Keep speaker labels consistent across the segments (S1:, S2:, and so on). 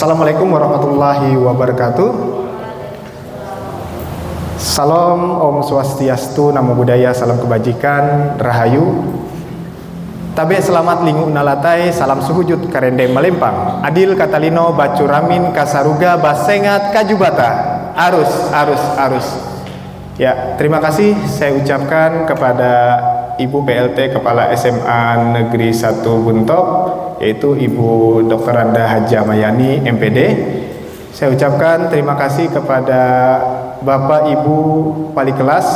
S1: Assalamualaikum warahmatullahi wabarakatuh. Salam Om Swastiastu, Namo Buddhaya, salam kebajikan, rahayu. Tabe selamat lingu nalatai, salam suhujud karende melempang. Adil katalino bacuramin kasaruga basengat kajubata. Arus. Ya, terima kasih saya ucapkan kepada Ibu PLT Kepala SMA Negeri 1 Buntok, yaitu Ibu Dr. Randa Haja Mayani MPD. Saya ucapkan terima kasih kepada Bapak Ibu Wali Kelas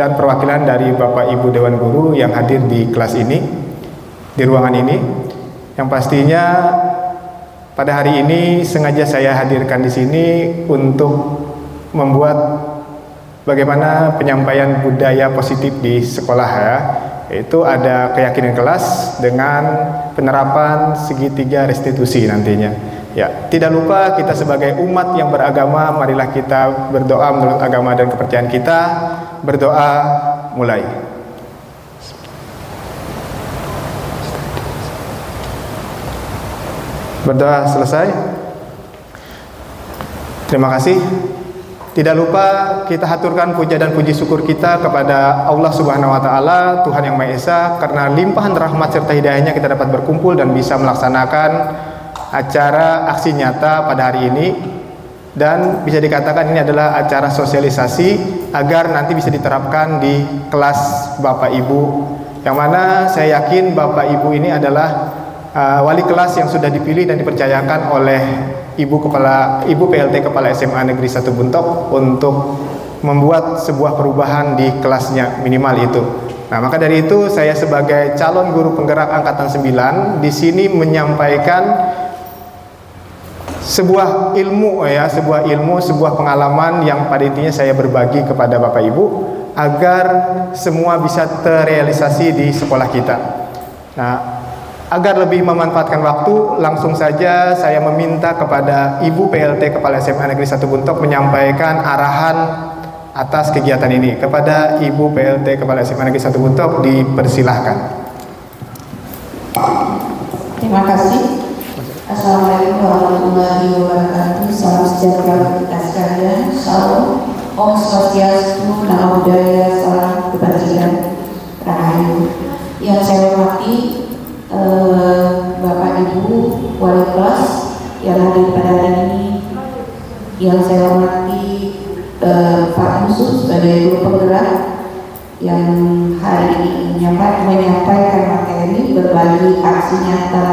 S1: dan perwakilan dari Bapak Ibu Dewan Guru yang hadir di kelas ini, di ruangan ini. Yang pastinya pada hari ini sengaja saya hadirkan di sini untuk membuat bagaimana penyampaian budaya positif di sekolah ya, yaitu ada keyakinan kelas dengan penerapan segitiga restitusi nantinya. Ya, tidak lupa kita sebagai umat yang beragama, marilah kita berdoa menurut agama dan kepercayaan kita. Berdoa mulai. Berdoa selesai. Terima kasih. Tidak lupa kita haturkan puja dan puji syukur kita kepada Allah Subhanahu wa taala, Tuhan yang Maha Esa, karena limpahan rahmat serta hidayahnya kita dapat berkumpul dan bisa melaksanakan acara aksi nyata pada hari ini. Dan bisa dikatakan ini adalah acara sosialisasi agar nanti bisa diterapkan di kelas Bapak Ibu, yang mana saya yakin Bapak Ibu ini adalah wali kelas yang sudah dipilih dan dipercayakan oleh Ibu PLT Kepala SMA Negeri 1 Buntok untuk membuat sebuah perubahan di kelasnya minimal itu. Nah, maka dari itu saya sebagai calon guru penggerak angkatan 9 di sini menyampaikan sebuah ilmu ya, sebuah pengalaman yang pada intinya saya berbagi kepada Bapak Ibu agar semua bisa terrealisasi di sekolah kita. Nah, agar lebih memanfaatkan waktu, langsung saja saya meminta kepada Ibu PLT Kepala SMA Negeri 1 Buntok menyampaikan arahan atas kegiatan ini. Kepada Ibu PLT Kepala SMA Negeri 1 Buntok dipersilahkan.
S2: Terima kasih. Assalamualaikum warahmatullahi wabarakatuh. Salam sejahtera kita sekalian. Salam Om Swastiastu, Namo Buddhaya, salam kebajikan, rahayu. Yang saya hormati Bapak Ibu Wali Kelas yang hadir pada hari ini, yang saya hormati Pak Yusuf sebagai guru penggerak yang hari ini menyampaikan materi berbagi aksi nyata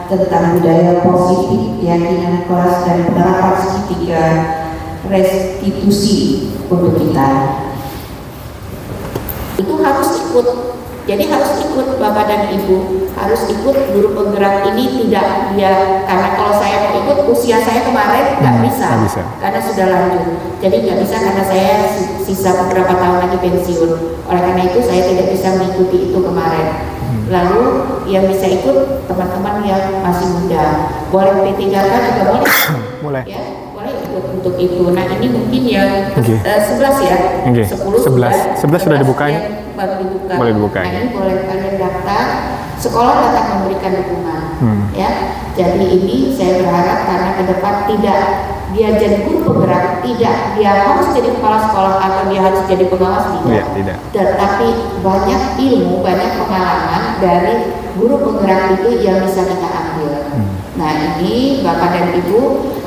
S2: tentang budaya positif, keyakinan kelas dan penerapan segitiga restitusi untuk kita. Itu harus ikut. Jadi harus ikut Bapak dan Ibu, harus ikut guru penggerak ini. Tidak dia, karena kalau saya mau ikut usia saya kemarin nggak bisa, karena sudah lanjut. Jadi nggak bisa karena saya sisa beberapa tahun lagi pensiun. Oleh karena itu saya tidak bisa mengikuti itu kemarin. Lalu yang bisa ikut teman-teman yang masih muda, boleh P3K juga boleh. Boleh. Ya, boleh ikut untuk itu. Nah ini mungkin yang 11 ya, 11 sudah dibukanya. Baru dibuka. Boleh dibuka. Nah, ini boleh kalian daftar. Sekolah tetap memberikan dukungan, ya. Jadi ini saya berharap karena ke depan tidak dia jadi guru penggerak, tidak dia harus jadi kepala sekolah atau dia harus jadi pengawas, tidak. Tetapi banyak ilmu, banyak pengalaman dari guru penggerak itu yang bisa kita ambil. Nah ini Bapak dan Ibu,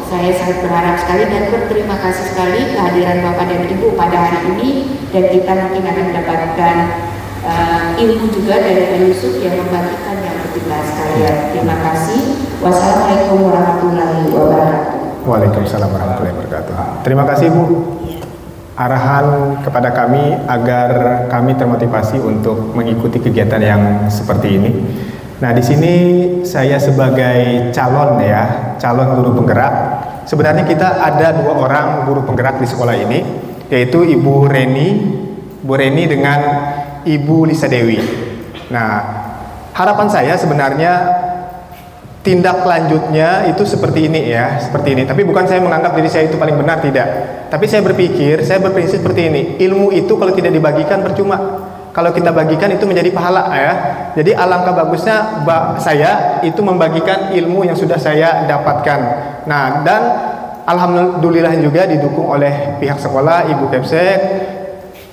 S2: saya sangat berharap sekali dan berterima kasih sekali kehadiran Bapak dan Ibu pada hari ini, dan kita mungkin akan mendapatkan ilmu juga dari Pak Yusuf yang membagikan yang kita sekalian. Terima kasih. Wassalamualaikum warahmatullahi wabarakatuh.
S1: Waalaikumsalam warahmatullahi wabarakatuh. Terima kasih Bu. Arahan kepada kami agar kami termotivasi untuk mengikuti kegiatan yang seperti ini. Nah, di sini saya sebagai calon guru penggerak. Sebenarnya kita ada 2 orang guru penggerak di sekolah ini, yaitu Ibu Reni dengan Ibu Lisa Dewi. Nah, harapan saya sebenarnya tindak lanjutnya itu seperti ini ya, seperti ini. Tapi bukan saya menganggap diri saya itu paling benar, tidak. Tapi saya berprinsip seperti ini. Ilmu itu kalau tidak dibagikan percuma. kalau kita bagikan itu menjadi pahala ya. Jadi alangkah bagusnya saya itu membagikan ilmu yang sudah saya dapatkan. Nah, dan alhamdulillah juga didukung oleh pihak sekolah, Ibu Kepsek,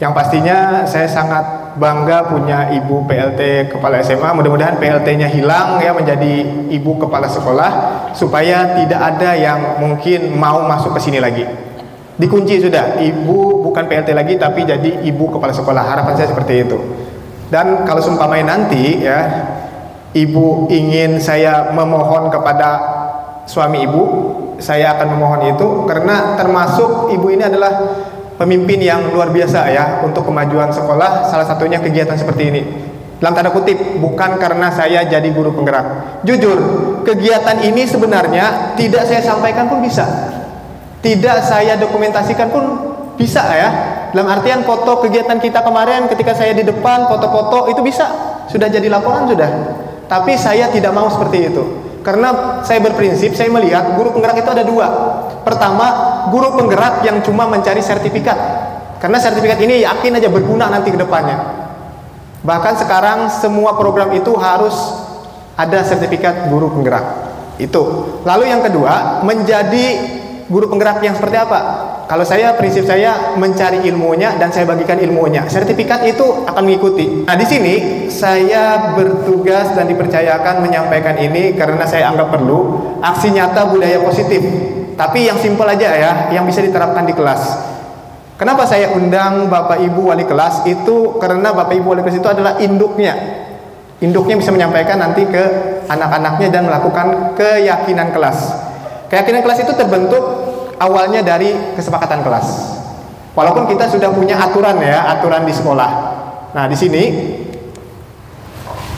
S1: yang pastinya saya sangat bangga punya Ibu PLT Kepala SMA. Mudah-mudahan PLT-nya hilang ya, menjadi Ibu Kepala Sekolah, supaya tidak ada yang mungkin mau masuk ke sini lagi. Dikunci sudah, Ibu bukan PLT lagi tapi jadi Ibu Kepala Sekolah. Harapan saya seperti itu. Dan kalau seumpamanya nanti ya Ibu ingin saya memohon kepada suami Ibu, saya akan memohon itu, karena termasuk Ibu ini adalah pemimpin yang luar biasa ya untuk kemajuan sekolah. Salah satunya kegiatan seperti ini. Dalam tanda kutip, bukan karena saya jadi guru penggerak. Jujur, kegiatan ini sebenarnya tidak saya sampaikan pun bisa, tidak saya dokumentasikan pun bisa ya. Dalam artian foto kegiatan kita kemarin ketika saya di depan, foto-foto itu bisa, sudah jadi laporan sudah. Tapi saya tidak mau seperti itu. Karena saya berprinsip, saya melihat guru penggerak itu ada dua. Pertama, guru penggerak yang cuma mencari sertifikat. Karena sertifikat ini yakin aja berguna nanti ke depannya. Bahkan sekarang semua program itu harus ada sertifikat guru penggerak. Itu. Lalu yang kedua, menjadi guru penggerak yang seperti apa? Kalau saya, prinsip saya mencari ilmunya dan saya bagikan ilmunya. Sertifikat itu akan mengikuti. Nah, di sini saya bertugas dan dipercayakan menyampaikan ini karena saya anggap perlu aksi nyata budaya positif. Tapi yang simpel aja ya, yang bisa diterapkan di kelas. Kenapa saya undang Bapak Ibu wali kelas? Itu karena Bapak Ibu wali kelas itu adalah induknya. Induknya bisa menyampaikan nanti ke anak-anaknya dan melakukan keyakinan kelas. Keyakinan kelas itu terbentuk awalnya dari kesepakatan kelas. Walaupun kita sudah punya aturan ya, aturan di sekolah. Nah, di sini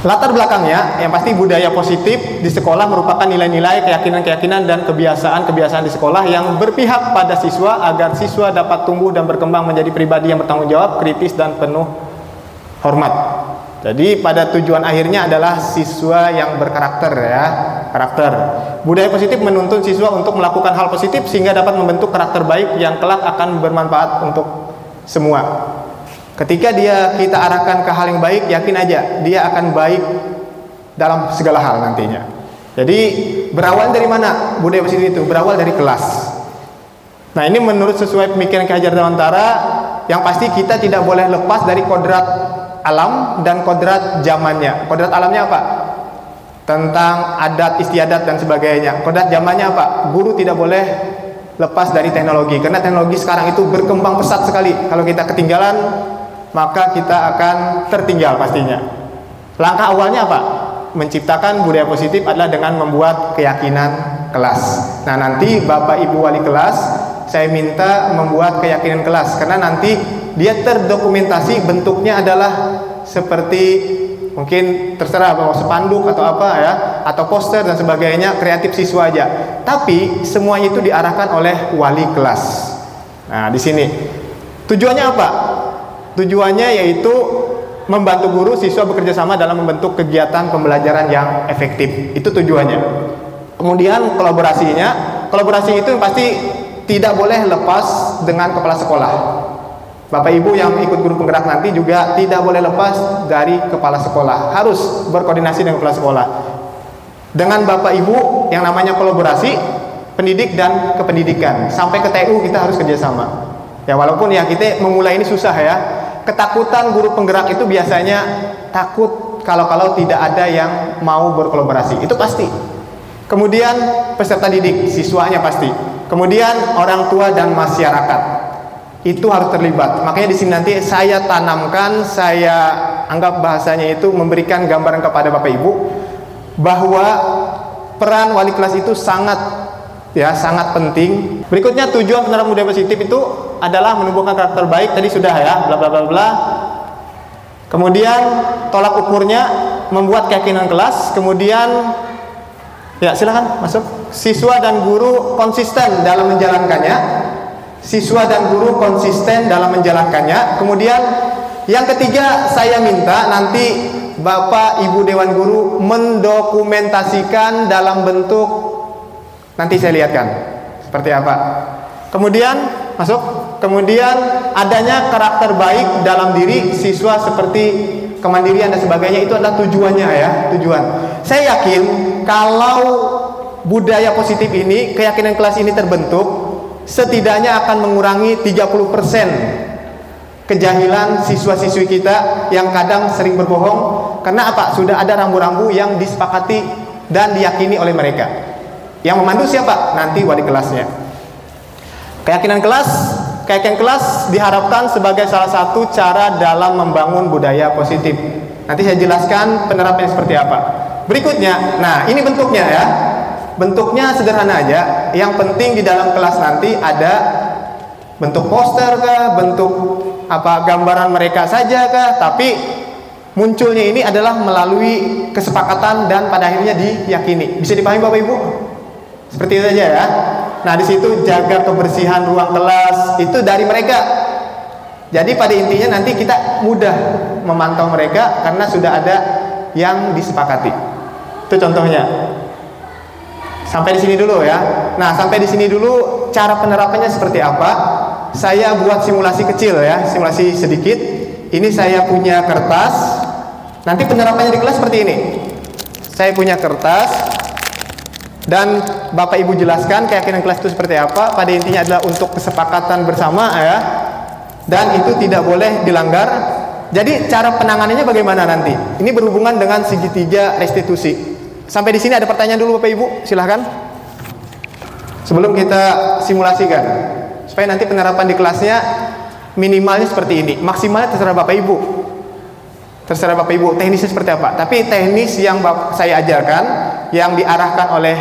S1: latar belakangnya yang pasti budaya positif di sekolah merupakan nilai-nilai, keyakinan-keyakinan dan kebiasaan-kebiasaan di sekolah yang berpihak pada siswa agar siswa dapat tumbuh dan berkembang menjadi pribadi yang bertanggung jawab, kritis dan penuh hormat. Jadi pada tujuan akhirnya adalah siswa yang berkarakter ya, karakter. Budaya positif menuntun siswa untuk melakukan hal positif sehingga dapat membentuk karakter baik yang kelak akan bermanfaat untuk semua. Ketika kita arahkan ke hal yang baik, yakin aja dia akan baik dalam segala hal nantinya. Jadi berawal dari mana budaya positif itu? Berawal dari kelas. Nah, ini menurut sesuai pemikiran Ki Hajar Dewantara, yang pasti kita tidak boleh lepas dari kodrat alam dan kodrat zamannya. Kodrat alamnya apa? Tentang adat istiadat dan sebagainya. Kodrat zamannya apa? Guru tidak boleh lepas dari teknologi, karena teknologi sekarang itu berkembang pesat sekali. Kalau kita ketinggalan, maka kita akan tertinggal pastinya. Langkah awalnya apa? Menciptakan budaya positif adalah dengan membuat keyakinan kelas. Nah, nanti Bapak Ibu wali kelas, saya minta membuat keyakinan kelas, karena nanti dia terdokumentasi, bentuknya adalah seperti mungkin terserah mau spanduk atau apa ya, atau poster dan sebagainya, kreatif siswa aja. Tapi semua itu diarahkan oleh wali kelas. Nah, di sini tujuannya apa? Tujuannya yaitu membantu guru siswa bekerja sama dalam membentuk kegiatan pembelajaran yang efektif. Itu tujuannya. Kemudian kolaborasi itu pasti tidak boleh lepas dengan kepala sekolah. Bapak Ibu yang ikut guru penggerak nanti juga tidak boleh lepas dari kepala sekolah. Harus berkoordinasi dengan kepala sekolah. Dengan Bapak Ibu yang namanya kolaborasi, pendidik dan kependidikan. Sampai ke TU kita harus kerjasama. Ya, walaupun ya kita memulai ini susah ya. Ketakutan guru penggerak itu biasanya takut kalau tidak ada yang mau berkolaborasi. Itu pasti. Kemudian peserta didik, siswanya pasti. Kemudian orang tua dan masyarakat. Itu harus terlibat. Makanya di sini nanti saya tanamkan, saya anggap bahasanya itu memberikan gambaran kepada Bapak Ibu bahwa peran wali kelas itu sangat penting. Berikutnya, tujuan penerapan budaya positif itu adalah menumbuhkan karakter baik. Tadi sudah ya, bla bla bla bla. Kemudian tolak ukurnya membuat keyakinan kelas. Kemudian ya silakan masuk. Siswa dan guru konsisten dalam menjalankannya. Kemudian yang ketiga, saya minta nanti Bapak Ibu Dewan Guru mendokumentasikan dalam bentuk, nanti saya lihatkan seperti apa. Kemudian masuk. kemudian adanya karakter baik dalam diri siswa seperti kemandirian dan sebagainya, itu adalah tujuannya ya, tujuan. Saya yakin kalau budaya positif ini, keyakinan kelas ini terbentuk, setidaknya akan mengurangi 30% kejahilan siswa-siswi kita yang kadang sering berbohong. Karena apa? Sudah ada rambu-rambu yang disepakati dan diyakini oleh mereka. Yang memandu siapa? Nanti wali kelasnya. Keyakinan kelas diharapkan sebagai salah satu cara dalam membangun budaya positif. Nanti saya jelaskan penerapannya seperti apa. Berikutnya, nah ini bentuknya ya. Bentuknya sederhana aja. Yang penting di dalam kelas nanti ada bentuk poster kah, bentuk apa gambaran mereka saja kah, tapi munculnya ini adalah melalui kesepakatan dan pada akhirnya diyakini. Bisa dipahami Bapak Ibu? Seperti itu saja ya. Nah, di situ jaga kebersihan ruang kelas itu dari mereka. Jadi pada intinya nanti kita mudah memantau mereka karena sudah ada yang disepakati. Itu contohnya. Sampai di sini dulu ya. Nah, sampai di sini dulu cara penerapannya seperti apa? Saya buat simulasi kecil ya, simulasi sedikit. Ini saya punya kertas. Nanti penerapannya di kelas seperti ini. Saya punya kertas. Dan Bapak Ibu jelaskan keyakinan kelas itu seperti apa. Pada intinya adalah untuk kesepakatan bersama ya. Dan itu tidak boleh dilanggar. Jadi cara penanganannya bagaimana nanti? Ini berhubungan dengan segitiga restitusi. Sampai di sini ada pertanyaan dulu Bapak Ibu, silahkan. Sebelum kita simulasikan, supaya nanti penerapan di kelasnya minimalnya seperti ini. Maksimalnya terserah Bapak Ibu. Terserah Bapak Ibu teknisnya seperti apa. Tapi teknis yang saya ajarkan, yang diarahkan oleh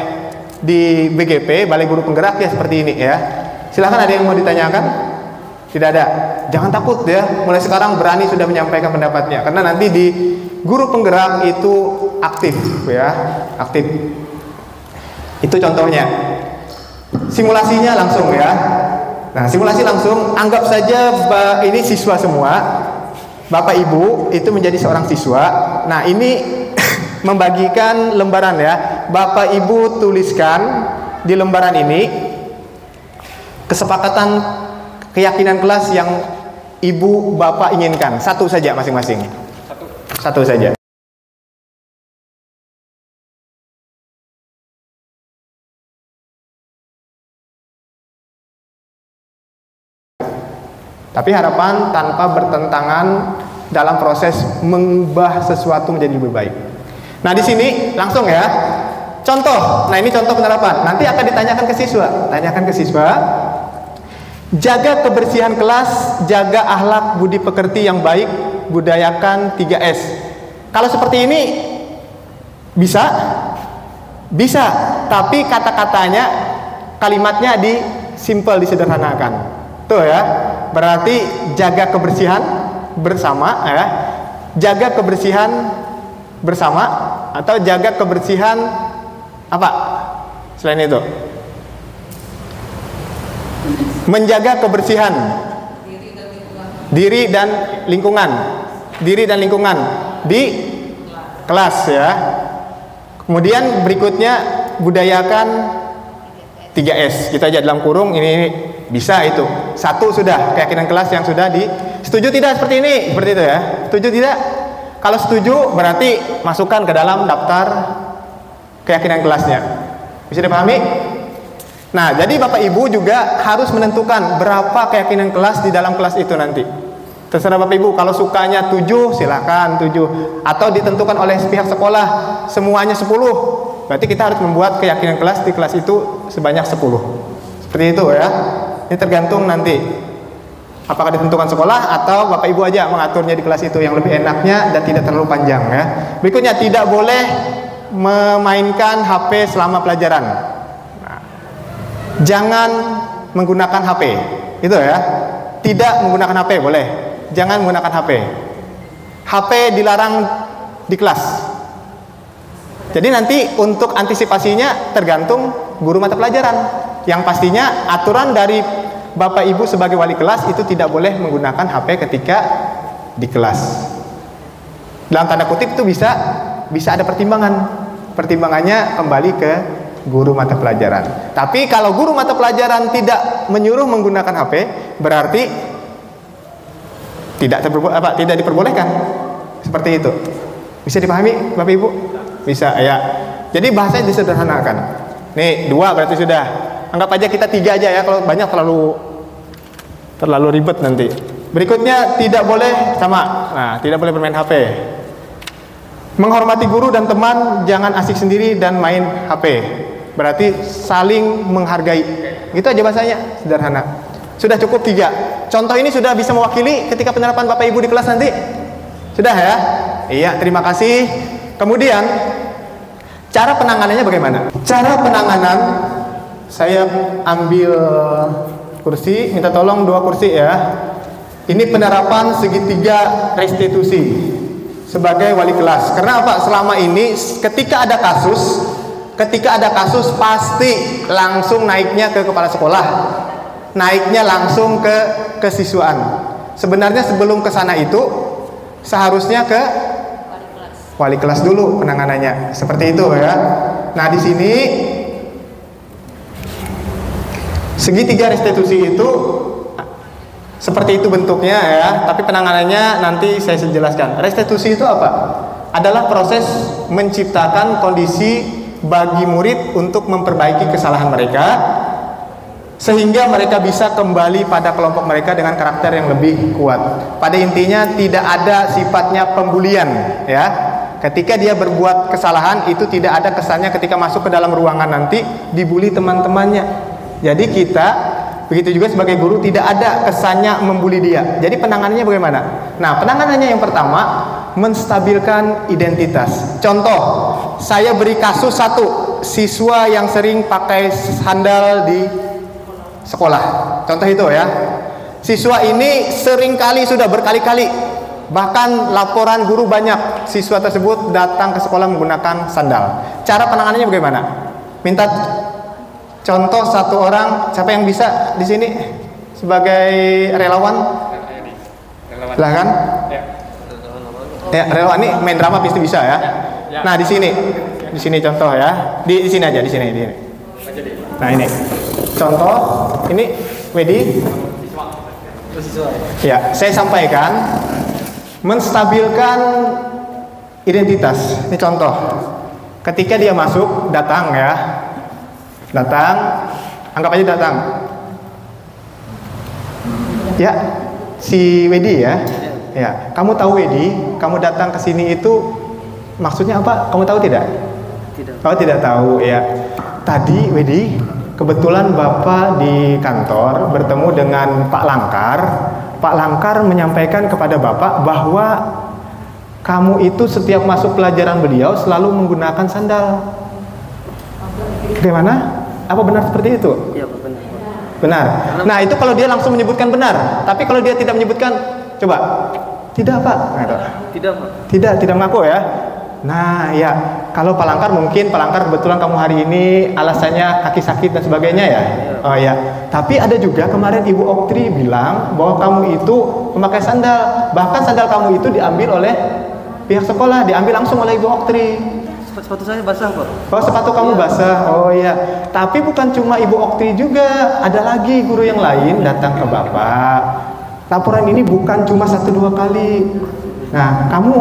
S1: di BGP, Balai Guru Penggerak ya seperti ini ya. Silahkan, ada yang mau ditanyakan? Tidak ada. Jangan takut ya. Mulai sekarang berani sudah menyampaikan pendapatnya. Karena nanti di Guru Penggerak itu aktif ya, aktif. Itu contohnya. Simulasinya langsung ya. Nah, simulasi langsung. Anggap saja ini siswa semua. Bapak Ibu itu menjadi seorang siswa. Nah, ini membagikan lembaran ya. Bapak Ibu tuliskan di lembaran ini kesepakatan keyakinan kelas yang Ibu Bapak inginkan. Satu saja masing-masing. Satu saja. Tapi harapan tanpa bertentangan dalam proses mengubah sesuatu menjadi lebih baik. Nah, di sini langsung ya. Contoh. Nah, ini contoh penerapan. Nanti akan ditanyakan ke siswa. Tanyakan ke siswa. Jaga kebersihan kelas, jaga akhlak budi pekerti yang baik, budayakan 3S. Kalau seperti ini bisa? Bisa. Tapi kata-katanya, kalimatnya simple, disederhanakan. Tuh ya. Berarti jaga kebersihan bersama ya. Jaga kebersihan bersama atau jaga kebersihan apa? Selain itu. Menjaga kebersihan diri dan lingkungan. Diri dan lingkungan di kelas ya. Kemudian berikutnya budayakan 3S. Kita aja dalam kurung ini bisa itu. Satu sudah keyakinan kelas yang sudah setuju tidak seperti ini? Seperti itu ya. Setuju tidak? Kalau setuju berarti masukkan ke dalam daftar keyakinan kelasnya. Bisa dipahami? Nah, jadi Bapak Ibu juga harus menentukan berapa keyakinan kelas di dalam kelas itu nanti. Terserah Bapak Ibu, kalau sukanya 7 silakan 7, atau ditentukan oleh pihak sekolah semuanya 10. Berarti kita harus membuat keyakinan kelas di kelas itu sebanyak 10. Seperti itu ya. Ini tergantung nanti apakah ditentukan sekolah atau Bapak Ibu aja mengaturnya di kelas itu yang lebih enaknya dan tidak terlalu panjang ya. Berikutnya, tidak boleh memainkan HP selama pelajaran. Nah, jangan menggunakan HP. Itu ya. Tidak menggunakan HP boleh. Jangan menggunakan HP. HP dilarang di kelas. Jadi nanti untuk antisipasinya tergantung guru mata pelajaran. Yang pastinya aturan dari Bapak Ibu sebagai wali kelas itu tidak boleh menggunakan HP ketika di kelas. Dalam tanda kutip itu bisa ada pertimbangan. Pertimbangannya kembali ke guru mata pelajaran. Tapi kalau guru mata pelajaran tidak menyuruh menggunakan HP, berarti tidak diperbolehkan. Seperti itu. Bisa dipahami Bapak Ibu? Bisa ya. Jadi bahasanya disederhanakan. Nih 2 berarti sudah. Anggap aja kita 3 aja ya. Kalau banyak terlalu ribet nanti. Berikutnya tidak boleh sama. Nah, tidak boleh bermain HP. Menghormati guru dan teman, jangan asik sendiri dan main HP. Berarti saling menghargai. Gitu aja bahasanya, sederhana. Sudah cukup 3. Contoh ini sudah bisa mewakili ketika penerapan Bapak Ibu di kelas nanti. Sudah ya? Iya, terima kasih. Kemudian cara penanganannya bagaimana? Cara penanganan, saya ambil kursi, minta tolong 2 kursi ya. Ini penerapan segitiga restitusi sebagai wali kelas. Karena apa? Selama ini ketika ada kasus pasti langsung naiknya ke kepala sekolah, naiknya langsung ke kesiswaan. Sebenarnya sebelum ke sana itu seharusnya ke wali kelas dulu penanganannya. Seperti itu ya. Nah, di sini segitiga restitusi itu seperti itu bentuknya ya, tapi penanganannya nanti saya jelaskan. Restitusi itu apa? Adalah proses menciptakan kondisi bagi murid untuk memperbaiki kesalahan mereka sehingga mereka bisa kembali pada kelompok mereka dengan karakter yang lebih kuat. Pada intinya tidak ada sifatnya pembulian ya. Ketika dia berbuat kesalahan itu tidak ada kesannya ketika masuk ke dalam ruangan nanti dibully teman-temannya. Jadi kita begitu juga sebagai guru tidak ada kesannya membuli dia. Jadi penanganannya bagaimana? Nah, penanganannya yang pertama menstabilkan identitas. Contoh, saya beri kasus 1 siswa yang sering pakai sandal di sekolah. Contoh itu ya. Siswa ini seringkali sudah berkali-kali, bahkan laporan guru banyak siswa tersebut datang ke sekolah menggunakan sandal. Cara penanganannya bagaimana? Minta contoh 1 orang, siapa yang bisa di sini sebagai relawan? Silahkan. Ya, relawan ini main drama pasti bisa ya. Nah, di sini contoh ya. Di sini aja, di sini. Nah, ini contoh. Ini Wedi. Ya, saya sampaikan menstabilkan identitas. Ini contoh. Ketika dia masuk, datang ya. Anggap aja datang. Ya, si Wedi ya. Ya, kamu tahu Wedi, kamu datang ke sini itu maksudnya apa? Kamu tahu tidak? Tidak. Oh, tidak tahu ya. Tadi Wedi, kebetulan Bapak di kantor bertemu dengan Pak Langkar. Pak Langkar menyampaikan kepada Bapak bahwa kamu itu setiap masuk pelajaran beliau selalu menggunakan sandal. Bagaimana? Apa benar seperti itu?
S3: Iya, benar.
S1: Benar. Nah, itu kalau dia langsung menyebutkan benar. Tapi kalau dia tidak menyebutkan, coba. Tidak, Pak.
S3: Tidak, Pak.
S1: Tidak mengaku ya. Nah, ya. Kalau Pak Langkar mungkin Pak Langkar kebetulan kamu hari ini alasannya kaki sakit dan sebagainya ya. Oh ya. Tapi ada juga kemarin Ibu Oktri bilang bahwa kamu itu memakai sandal. Bahkan sandal kamu itu diambil oleh pihak sekolah, diambil langsung oleh Ibu Oktri.
S3: Sepatu saya basah, Pak.
S1: Oh, sepatu kamu basah. Oh iya. Tapi bukan cuma Ibu Oktri juga, ada lagi guru yang lain datang ke Bapak. Laporan ini bukan cuma 1-2 kali. Nah, kamu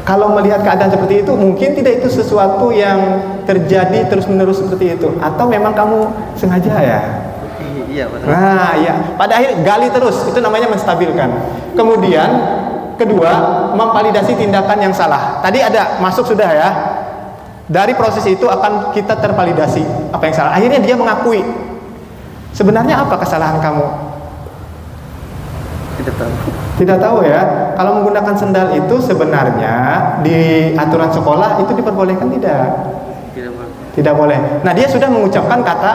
S1: kalau melihat keadaan seperti itu, mungkin tidak itu sesuatu yang terjadi terus-menerus seperti itu, atau memang kamu sengaja ya?
S3: Iya, betul.
S1: Nah, iya. Pada akhir gali terus, itu namanya menstabilkan. Kemudian kedua, memvalidasi tindakan yang salah. Tadi ada masuk sudah ya. Dari proses itu akan kita tervalidasi apa yang salah. Akhirnya dia mengakui. Sebenarnya apa kesalahan kamu?
S3: Tidak tahu.
S1: Tidak tahu ya. Kalau menggunakan sendal itu sebenarnya di aturan sekolah itu diperbolehkan tidak?
S3: Tidak boleh.
S1: Tidak boleh. Nah, dia sudah mengucapkan kata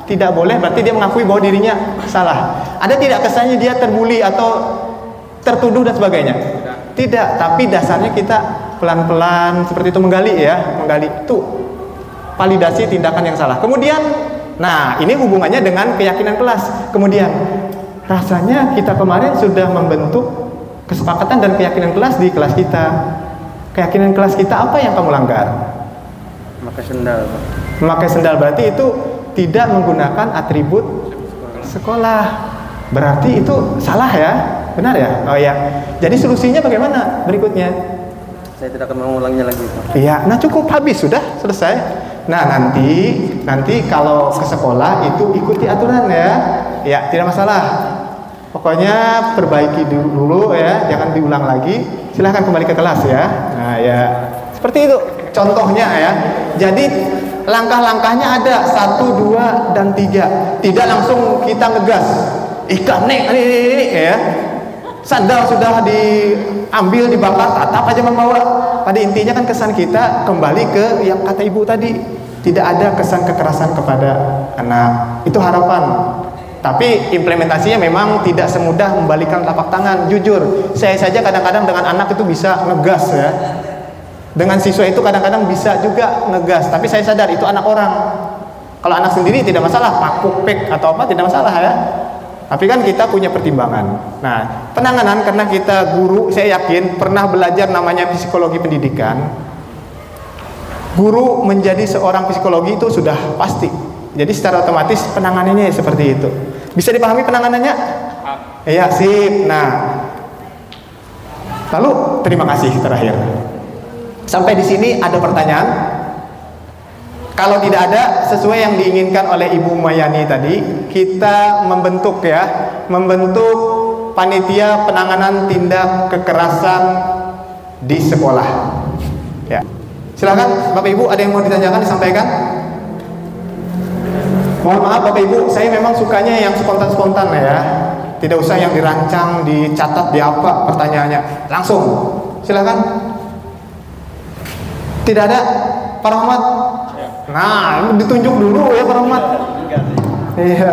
S1: tidak boleh, berarti dia mengakui bahwa dirinya salah. Ada tidak kesannya dia terbuli atau tertuduh dan sebagainya? Tidak, tapi dasarnya kita pelan-pelan seperti itu menggali itu validasi tindakan yang salah. Kemudian, nah ini hubungannya dengan keyakinan kelas. Kemudian, rasanya kita kemarin sudah membentuk kesepakatan dan keyakinan kelas di kelas kita. Keyakinan kelas kita apa yang kamu langgar?
S3: Memakai sendal, Pak.
S1: Memakai sendal berarti itu tidak menggunakan atribut sekolah. Berarti itu salah ya? Benar ya? Oh ya. Jadi solusinya bagaimana berikutnya?
S3: Saya tidak akan mengulangnya lagi, Pak.
S1: Iya, nah cukup, habis, sudah selesai. Nah nanti kalau ke sekolah itu ikuti aturan ya. Ya, tidak masalah. Pokoknya perbaiki dulu ya, jangan diulang lagi. Silahkan kembali ke kelas ya. Nah ya, seperti itu contohnya ya. Jadi langkah-langkahnya ada 1, 2, dan 3. Tidak langsung kita ngegas. Ikan nih, ini ya. Sandal sudah diambil, dibakar, tatap aja membawa. Pada intinya kan kesan kita kembali ke yang kata ibu tadi. Tidak ada kesan kekerasan kepada anak. Itu harapan. Tapi implementasinya memang tidak semudah membalikan telapak tangan. Jujur, saya saja kadang-kadang dengan anak itu bisa ngegas ya. Dengan siswa itu kadang-kadang bisa juga ngegas. Tapi saya sadar itu anak orang. Kalau anak sendiri tidak masalah, pakuk, pek atau apa tidak masalah ya. Tapi kan kita punya pertimbangan. Nah, penanganan karena kita guru, saya yakin pernah belajar namanya psikologi pendidikan. Guru menjadi seorang psikologi itu sudah pasti. Jadi secara otomatis penanganannya seperti itu. Bisa dipahami penanganannya? Iya, sip. Nah, lalu terima kasih terakhir. Sampai di sini ada pertanyaan? Kalau tidak ada, sesuai yang diinginkan oleh Ibu Mayani tadi, kita membentuk panitia penanganan tindak kekerasan di sekolah. Ya. Silakan Bapak Ibu, ada yang mau ditanyakan, disampaikan? Mohon maaf Bapak Ibu, saya memang sukanya yang spontan-spontan ya. Tidak usah yang dirancang, dicatat, di apa pertanyaannya. Langsung, silakan. Tidak ada, Pak Rahmat? Nah, ditunjuk dulu ya Pak Rahmat. Iya.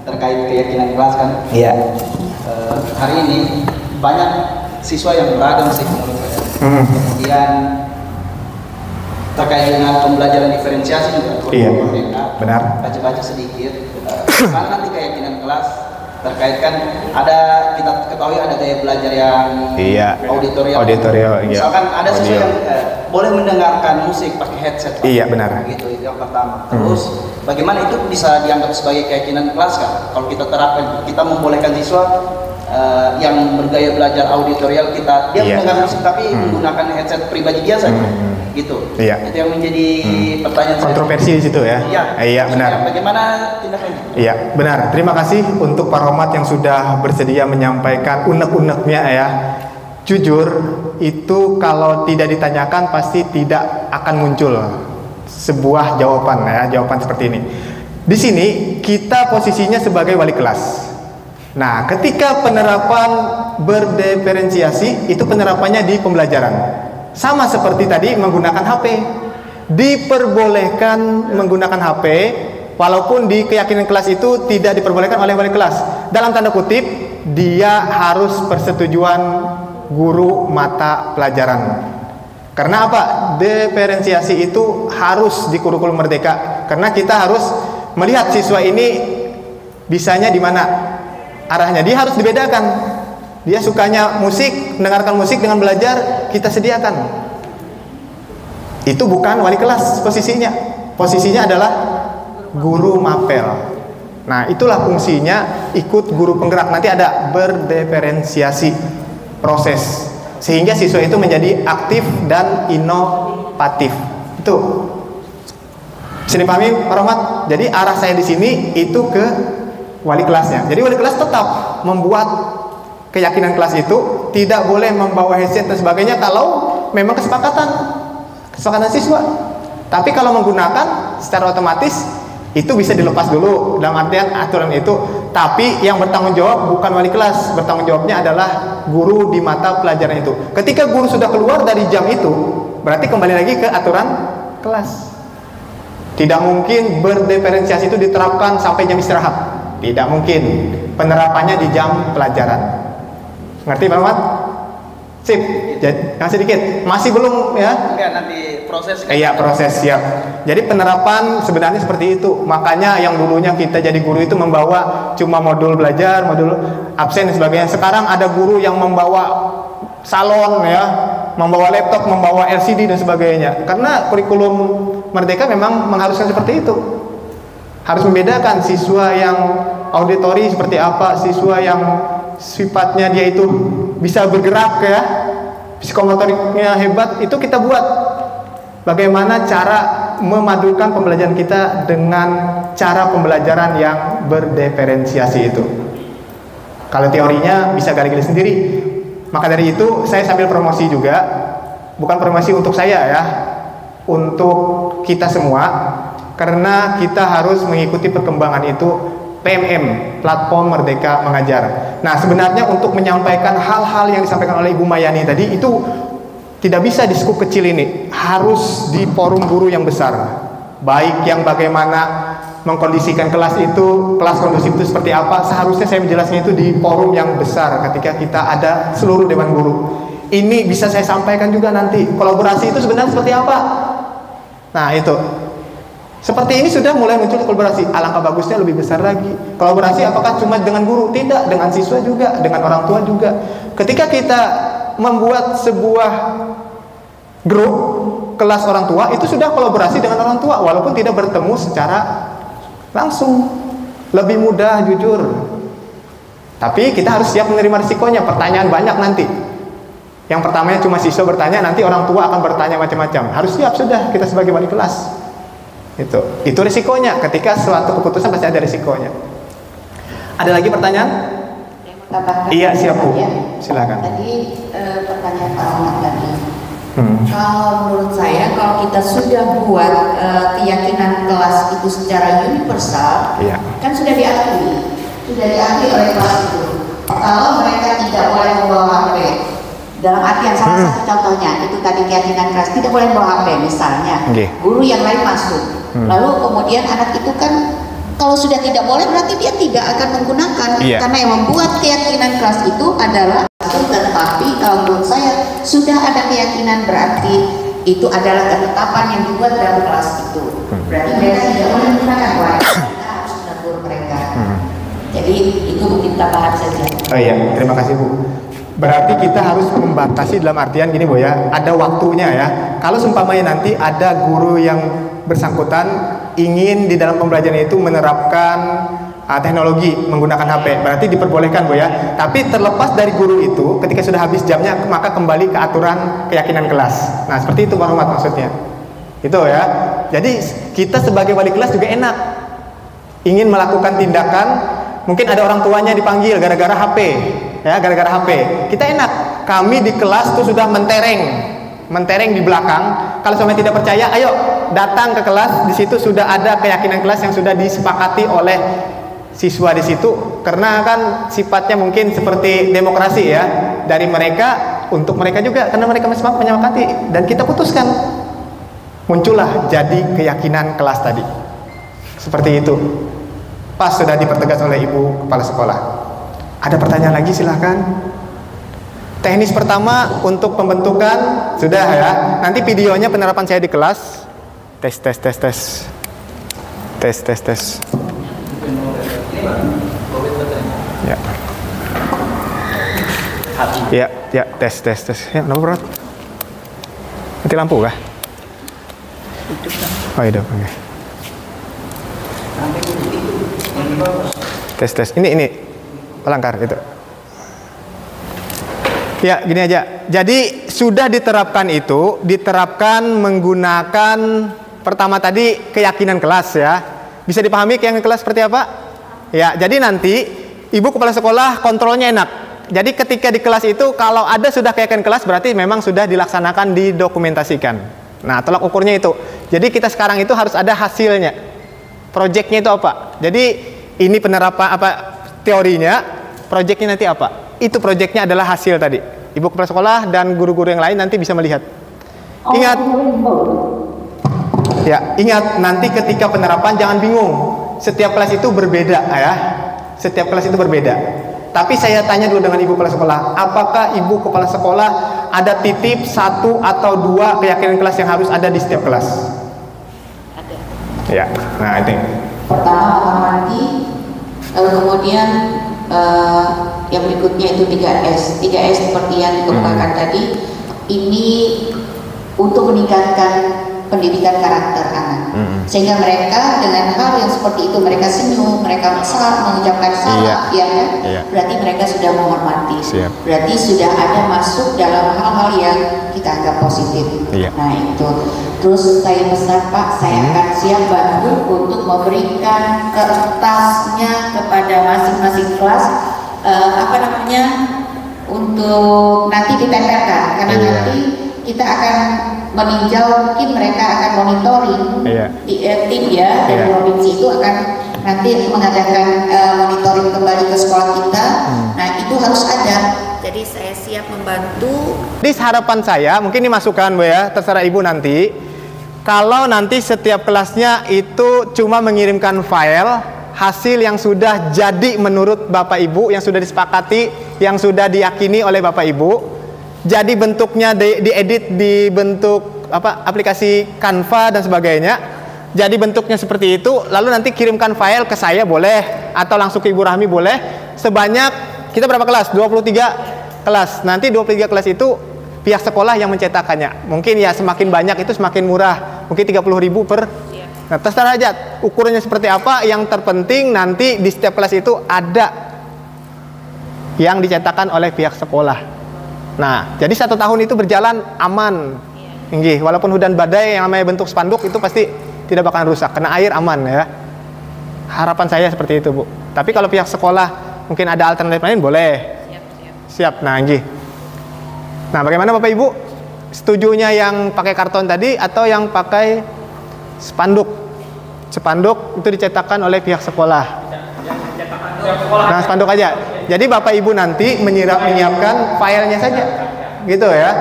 S4: Terkait keyakinan kelas kan?
S1: Iya.
S4: Hari ini banyak siswa yang beragam sih menurut saya. Kemudian terkait dengan pembelajaran diferensiasi juga.
S1: Iya. Benar.
S4: Baca-baca sedikit. Karena nanti keyakinan kelas terkait kan ada, kita ketahui ada gaya belajar yang auditorial. Iya. Misalkan ada siswa yang boleh mendengarkan musik pakai headset.
S1: Iya, benar.
S4: Gitu, itu yang pertama. Terus bagaimana itu bisa dianggap sebagai keyakinan kelas kan? Kalau kita terapkan, kita membolehkan siswa yang bergaya belajar auditorial, dia mendengar musik tapi menggunakan headset pribadi dia saja. Gitu.
S1: Iya.
S4: Itu yang menjadi pertanyaan
S1: kontroversi di situ ya. Iya, benar.
S4: Bagaimana tindakannya?
S1: Iya, benar. Terima kasih untuk Pak Rohmat yang sudah bersedia menyampaikan unek-uneknya ya. Jujur, itu kalau tidak ditanyakan pasti tidak akan muncul sebuah jawaban ya, jawaban seperti ini. Di sini kita posisinya sebagai wali kelas. Nah, ketika penerapan berdiferensiasi itu penerapannya di pembelajaran. Sama seperti tadi menggunakan HP. Diperbolehkan menggunakan HP walaupun di keyakinan kelas itu tidak diperbolehkan oleh wali kelas. Dalam tanda kutip, dia harus persetujuan guru mata pelajaran. Karena apa? Diferensiasi itu harus di kurikulum Merdeka. Karena kita harus melihat siswa ini bisanya di mana, arahnya. Dia harus dibedakan. Dia sukanya musik, mendengarkan musik dengan belajar, kita sediakan. Itu bukan wali kelas posisinya. Posisinya adalah guru mapel. Nah, itulah fungsinya ikut guru penggerak. Nanti ada berdiferensiasi proses sehingga siswa itu menjadi aktif dan inovatif. Itu bisa dipahami Pak Rahmat? Jadi arah saya di sini itu ke wali kelasnya. Jadi wali kelas tetap membuat keyakinan kelas itu tidak boleh membawa headset dan sebagainya kalau memang kesepakatan siswa. Tapi kalau menggunakan secara otomatis itu bisa dilepas dulu dalam artian aturan itu. Tapi yang bertanggung jawab bukan wali kelas, bertanggung jawabnya adalah guru di mata pelajaran itu. Ketika guru sudah keluar dari jam itu, berarti kembali lagi ke aturan kelas. Tidak mungkin berdiferensiasi itu diterapkan sampai jam istirahat. Tidak mungkin. Penerapannya di jam pelajaran. Ngerti Pak Ahmad? Sip. Kasih dikit. Masih belum ya?
S4: Enggak, nanti proses.
S1: Iya, proses, siap. Jadi penerapan sebenarnya seperti itu. Makanya yang dulunya kita jadi guru itu membawa cuma modul belajar, modul absen dan sebagainya. Sekarang ada guru yang membawa salon ya, membawa laptop, membawa LCD dan sebagainya. Karena kurikulum Merdeka memang mengharuskan seperti itu. Harus membedakan siswa yang auditori seperti apa, siswa yang sifatnya dia itu bisa bergerak ya, psikomotoriknya hebat, itu kita buat bagaimana cara memadukan pembelajaran kita dengan cara pembelajaran yang berdiferensiasi itu. Kalau teorinya bisa gali-gali sendiri. Maka dari itu saya sambil promosi juga, bukan promosi untuk saya ya, untuk kita semua, karena kita harus mengikuti perkembangan itu. PMM, Platform Merdeka Mengajar. Nah, sebenarnya untuk menyampaikan hal-hal yang disampaikan oleh Ibu Mayani tadi itu tidak bisa di skup kecil ini, harus di forum guru yang besar. Baik yang bagaimana mengkondisikan kelas itu, kelas kondusif itu seperti apa, seharusnya saya menjelaskan itu di forum yang besar ketika kita ada seluruh dewan guru. Ini bisa saya sampaikan juga nanti, kolaborasi itu sebenarnya seperti apa. Nah, itu. Seperti ini sudah mulai muncul kolaborasi. Alangkah bagusnya lebih besar lagi. Kolaborasi apakah cuma dengan guru? Tidak, dengan siswa juga, dengan orang tua juga. Ketika kita membuat sebuah grup kelas orang tua, itu sudah kolaborasi dengan orang tua, walaupun tidak bertemu secara langsung. Lebih mudah, jujur. Tapi kita harus siap menerima risikonya. Pertanyaan banyak nanti. Yang pertamanya cuma siswa bertanya, nanti orang tua akan bertanya macam-macam. Harus siap sudah kita sebagai wali kelas. Itu risikonya. Ketika suatu keputusan pasti ada risikonya. Ada lagi pertanyaan? Iya, siap Bu. Silakan.
S2: Tadi pertanyaan Pak Ahmad tadi. Kalau menurut saya, kalau kita sudah buat keyakinan kelas itu secara universal, kan sudah diakui oleh kelas itu. Kalau mereka tidak boleh membawa HP, dalam artian salah satu contohnya itu tadi keyakinan kelas tidak boleh membawa HP misalnya, guru yang lain masuk. Lalu kemudian anak itu kan kalau sudah tidak boleh berarti dia tidak akan menggunakan, karena yang membuat keyakinan kelas itu adalah. Tetapi kalau menurut saya sudah ada keyakinan berarti itu adalah ketetapan yang dibuat dalam kelas itu. Berarti mereka tidak boleh menggunakan mereka harus menegur mereka. Jadi itu kita bahas saja.
S1: Oh iya, terima kasih Bu. Berarti kita harus membatasi dalam artian gini Bu ya, ada waktunya ya. Kalau seumpamanya nanti ada guru yang bersangkutan ingin di dalam pembelajaran itu menerapkan teknologi menggunakan HP, berarti diperbolehkan Bu ya. Tapi terlepas dari guru itu, ketika sudah habis jamnya maka kembali ke aturan keyakinan kelas. Nah seperti itu Pak Ahmad maksudnya. Itu ya. Jadi kita sebagai wali kelas juga enak, ingin melakukan tindakan, mungkin ada orang tuanya dipanggil gara-gara HP. Ya, gara-gara HP. Kita enak. Kami di kelas tuh sudah mentereng di belakang. Kalau sampai tidak percaya, ayo datang ke kelas. Di situ sudah ada keyakinan kelas yang sudah disepakati oleh siswa di situ. Karena kan sifatnya mungkin seperti demokrasi ya, dari mereka untuk mereka juga, karena mereka menyepakati dan kita putuskan. Muncullah jadi keyakinan kelas tadi. Seperti itu. Pas sudah dipertegas oleh Ibu Kepala Sekolah. Ada pertanyaan lagi silahkan. Teknis pertama untuk pembentukan sudah ya. Nanti videonya penerapan saya di kelas. Tes. Ya, tes. Ya, kenapa berat? Mati lampu kah? Oh, hidup. Oke. Tes. Ini. Pelangkar itu. Ya, gini aja. Jadi sudah diterapkan menggunakan pertama tadi keyakinan kelas ya. Bisa dipahami keyakinan kelas seperti apa? Ya, jadi nanti Ibu Kepala Sekolah kontrolnya enak. Jadi ketika di kelas itu kalau ada sudah keyakinan kelas berarti memang sudah dilaksanakan, didokumentasikan. Nah, tolak ukurnya itu. Jadi kita sekarang itu harus ada hasilnya. Proyeknya itu apa? Jadi ini penerapan teorinya, proyeknya nanti apa? Itu proyeknya adalah hasil tadi. Ibu Kepala Sekolah dan guru-guru yang lain nanti bisa melihat. Ingat nanti ketika penerapan jangan bingung. Setiap kelas itu berbeda ya. Setiap kelas itu berbeda. Tapi saya tanya dulu dengan Ibu Kepala Sekolah, apakah Ibu Kepala Sekolah ada titip 1 atau 2 keyakinan kelas yang harus ada di setiap kelas?
S2: Ada.
S1: Ya, nah itu.
S2: Pertama menghormati, lalu kemudian yang berikutnya itu 3S. 3S seperti yang dikemukakan tadi, ini untuk meningkatkan pendidikan karakter anak. Sehingga mereka dengan hal yang seperti itu, mereka senyum, mereka mengucapkan salah, ya kan? Berarti mereka sudah menghormati. Berarti sudah ada masuk dalam hal-hal yang kita anggap positif. Nah itu. Terus saya pesan Pak, saya akan siap bantu untuk memberikan kertasnya kepada masing-masing kelas, untuk nanti ditempelkan, karena nanti kita akan meninjau, mungkin mereka akan monitoring di tim ya dari provinsi itu akan nanti mengadakan monitoring kembali ke sekolah kita. Nah itu harus ada. Jadi saya siap membantu.
S1: Jadi harapan saya, mungkin ini masukan Bu ya, terserah Ibu nanti. Kalau nanti setiap kelasnya itu cuma mengirimkan file hasil yang sudah jadi menurut Bapak Ibu, yang sudah disepakati, yang sudah diyakini oleh Bapak Ibu. Jadi bentuknya diedit di bentuk aplikasi Canva dan sebagainya. Jadi bentuknya seperti itu. Lalu nanti kirimkan file ke saya boleh, atau langsung ke Ibu Rahmi boleh. Sebanyak kita berapa kelas? 23 kelas. Nanti 23 kelas itu pihak sekolah yang mencetakannya. Mungkin ya semakin banyak itu semakin murah. Mungkin 30.000 per. Nah, terserah aja ukurannya seperti apa. Yang terpenting nanti di setiap kelas itu ada yang dicetakkan oleh pihak sekolah. Nah, jadi 1 tahun itu berjalan aman. Walaupun hujan badai yang namanya bentuk spanduk itu pasti tidak bakalan rusak, kena air aman ya. Harapan saya seperti itu Bu. Tapi kalau pihak sekolah mungkin ada alternatif lain boleh. Siap. Nah, bagaimana Bapak Ibu? Setujunya yang pakai karton tadi atau yang pakai spanduk? Spanduk itu dicetakkan oleh pihak sekolah. Nah, spanduk aja. Jadi Bapak Ibu nanti menyiapkan filenya saja, gitu ya.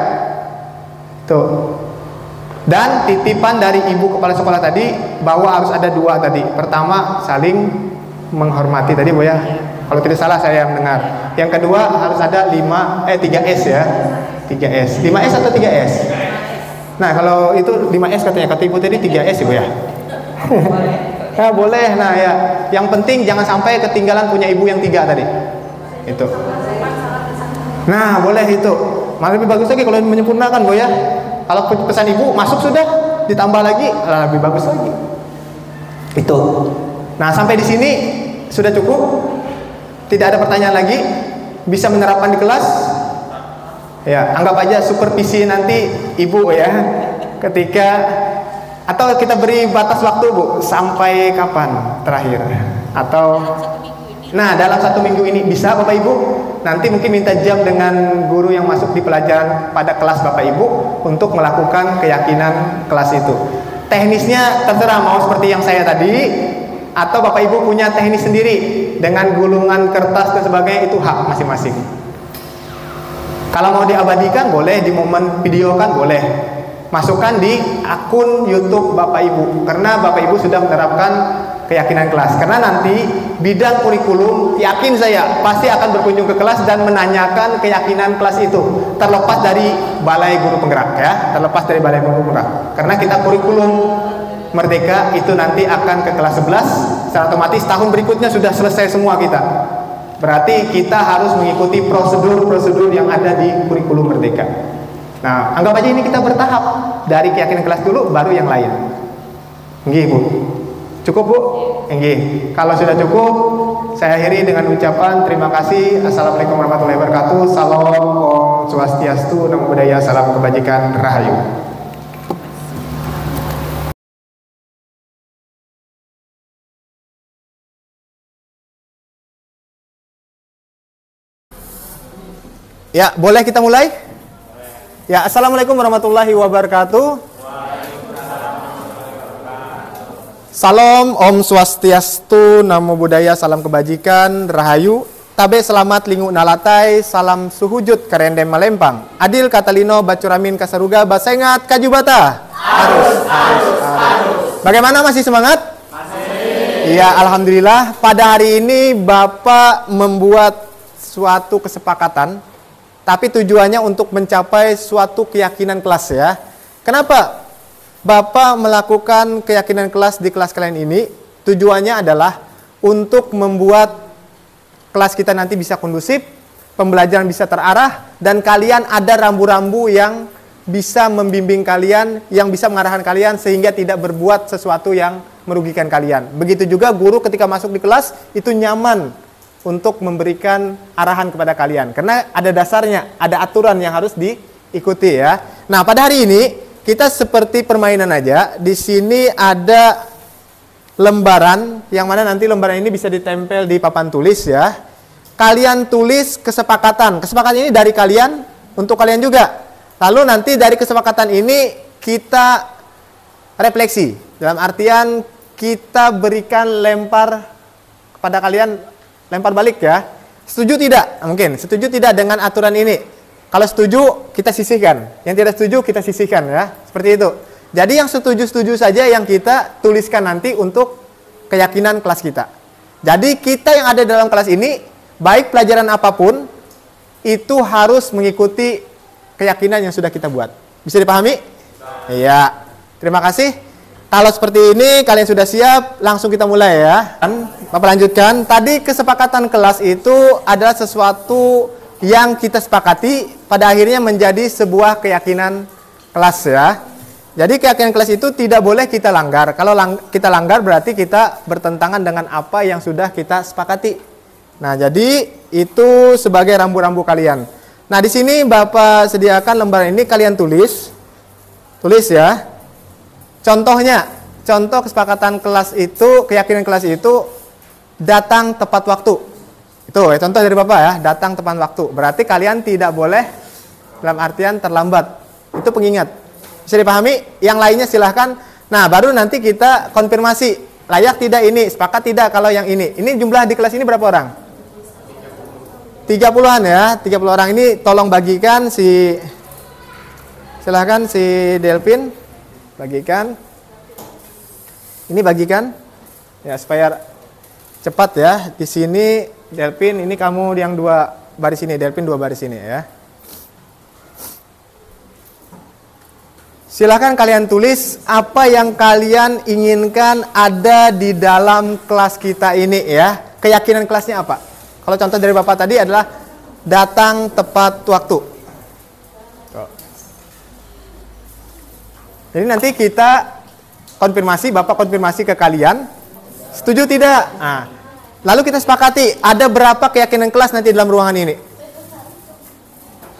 S1: Tuh. Dan titipan dari Ibu Kepala Sekolah tadi bahwa harus ada 2 tadi. Pertama, saling menghormati tadi Bu ya. Kalau tidak salah saya yang dengar. Yang kedua harus ada 3S ya. 3S. 5S atau 3S? Nah, kalau itu 5S katanya, kata Ibu tadi 3S ya Bu ya. Ya boleh. Nah ya, yang penting jangan sampai ketinggalan punya Ibu yang 3 tadi. Itu. Nah, boleh itu. Malah lebih bagus lagi kalau menyempurnakan Bu ya. Kalau pesan Ibu masuk sudah, ditambah lagi lebih bagus lagi. Itu. Nah, sampai di sini sudah cukup. Tidak ada pertanyaan lagi. Bisa menerapkan di kelas. Ya, anggap aja supervisi nanti Ibu ya. Ketika atau kita beri batas waktu Bu, sampai kapan terakhir? Atau dalam 1 minggu ini bisa Bapak Ibu? Nanti mungkin minta jam dengan guru yang masuk di pelajaran pada kelas Bapak Ibu untuk melakukan keyakinan kelas itu. Teknisnya terserah mau seperti yang saya tadi, atau Bapak Ibu punya teknis sendiri dengan gulungan kertas dan sebagainya, itu hak masing-masing. Kalau mau diabadikan boleh, di momen videokan boleh. Masukkan di akun YouTube Bapak Ibu, karena Bapak Ibu sudah menerapkan keyakinan kelas. Karena nanti bidang kurikulum, yakin saya pasti akan berkunjung ke kelas dan menanyakan keyakinan kelas itu, terlepas dari Balai Guru Penggerak ya, terlepas dari Balai Guru Penggerak. Karena kita kurikulum Merdeka itu nanti akan ke kelas 11, secara otomatis tahun berikutnya sudah selesai semua kita. Berarti kita harus mengikuti prosedur-prosedur yang ada di kurikulum Merdeka. Nah, anggap aja ini kita bertahap, dari keyakinan kelas dulu baru yang lain. Nggih Bu. Cukup Bu? Nggih. Kalau sudah cukup, saya akhiri dengan ucapan terima kasih. Assalamualaikum warahmatullahi wabarakatuh. Salam Om Swastiastu, Namo Buddhaya, salam kebajikan, Rahayu. Ya, boleh kita mulai? Ya, Assalamualaikum warahmatullahi wabarakatuh. Salam Om Swastiastu, Namo Buddhaya, salam kebajikan, Rahayu. Tabe selamat lingu nalatai, salam suhujud karendem malempang. Adil Katalino Bacuramin Kasaruga Basengat Kajubata. Harus. Bagaimana, masih semangat? Masih. Iya, alhamdulillah. Pada hari ini Bapak membuat suatu kesepakatan, tapi tujuannya untuk mencapai suatu keyakinan kelas ya. Kenapa Bapak melakukan keyakinan kelas di kelas kalian ini? Tujuannya adalah untuk membuat kelas kita nanti bisa kondusif, pembelajaran bisa terarah, dan kalian ada rambu-rambu yang bisa membimbing kalian, yang bisa mengarahkan kalian sehingga tidak berbuat sesuatu yang merugikan kalian. Begitu juga guru ketika masuk di kelas itu nyaman untuk memberikan arahan kepada kalian. Karena ada dasarnya, ada aturan yang harus diikuti ya. Nah, pada hari ini kita seperti permainan aja. Di sini ada lembaran, yang mana nanti lembaran ini bisa ditempel di papan tulis ya. Kalian tulis kesepakatan. Kesepakatan ini dari kalian, untuk kalian juga. Lalu nanti dari kesepakatan ini kita refleksi. Dalam artian kita berikan lempar kepada kalian, lempar balik ya. Setuju tidak? Mungkin. Setuju tidak dengan aturan ini? Kalau setuju kita sisihkan. Yang tidak setuju kita sisihkan ya. Seperti itu. Jadi yang setuju-setuju saja yang kita tuliskan nanti untuk keyakinan kelas kita. Jadi kita yang ada dalam kelas ini, baik pelajaran apapun, itu harus mengikuti keyakinan yang sudah kita buat. Bisa dipahami? Iya. Terima kasih. Kalau seperti ini kalian sudah siap, langsung kita mulai ya. Bapak lanjutkan. Tadi kesepakatan kelas itu adalah sesuatu yang kita sepakati pada akhirnya menjadi sebuah keyakinan kelas ya. Jadi keyakinan kelas itu tidak boleh kita langgar. Kalau kita langgar berarti kita bertentangan dengan apa yang sudah kita sepakati. Nah, jadi itu sebagai rambu-rambu kalian. Nah, di sini Bapak sediakan lembaran ini, kalian tulis ya. Contohnya, contoh kesepakatan kelas itu, keyakinan kelas itu datang tepat waktu. Itu ya, contoh dari Bapak ya, datang tepat waktu. Berarti kalian tidak boleh dalam artian terlambat. Itu pengingat. Bisa dipahami? Yang lainnya silahkan. Nah, baru nanti kita konfirmasi. Layak tidak ini, sepakat tidak kalau yang ini. Ini jumlah di kelas ini berapa orang? 30-an ya, 30 orang ini tolong bagikan silahkan si Delvin bagikan. Ini bagikan ya supaya cepat ya. Di sini Delvin, ini kamu yang 2 baris ini, Delvin 2 baris ini ya. Silahkan kalian tulis apa yang kalian inginkan ada di dalam kelas kita ini ya. Keyakinan kelasnya apa? Kalau contoh dari Bapak tadi adalah datang tepat waktu. Jadi nanti kita konfirmasi, Bapak konfirmasi ke kalian, setuju tidak? Nah, lalu kita sepakati ada berapa keyakinan kelas nanti dalam ruangan ini.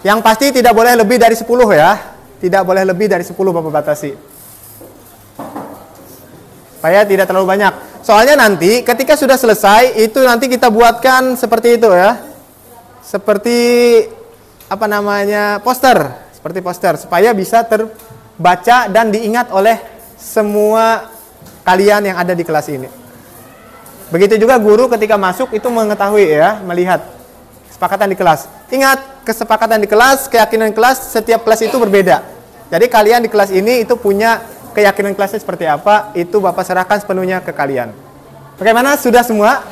S1: Yang pasti tidak boleh lebih dari 10 ya. Tidak boleh lebih dari 10 Bapak batasi. Supaya tidak terlalu banyak. Soalnya nanti ketika sudah selesai itu nanti kita buatkan seperti itu ya. Seperti apa namanya? Poster, seperti poster supaya bisa terbaca dan diingat oleh semua kalian yang ada di kelas ini. Begitu juga guru ketika masuk itu mengetahui ya, melihat kesepakatan di kelas. Ingat, kesepakatan di kelas, keyakinan kelas, setiap kelas itu berbeda. Jadi kalian di kelas ini itu punya keyakinan kelasnya seperti apa, itu Bapak serahkan sepenuhnya ke kalian. Bagaimana? Sudah semua?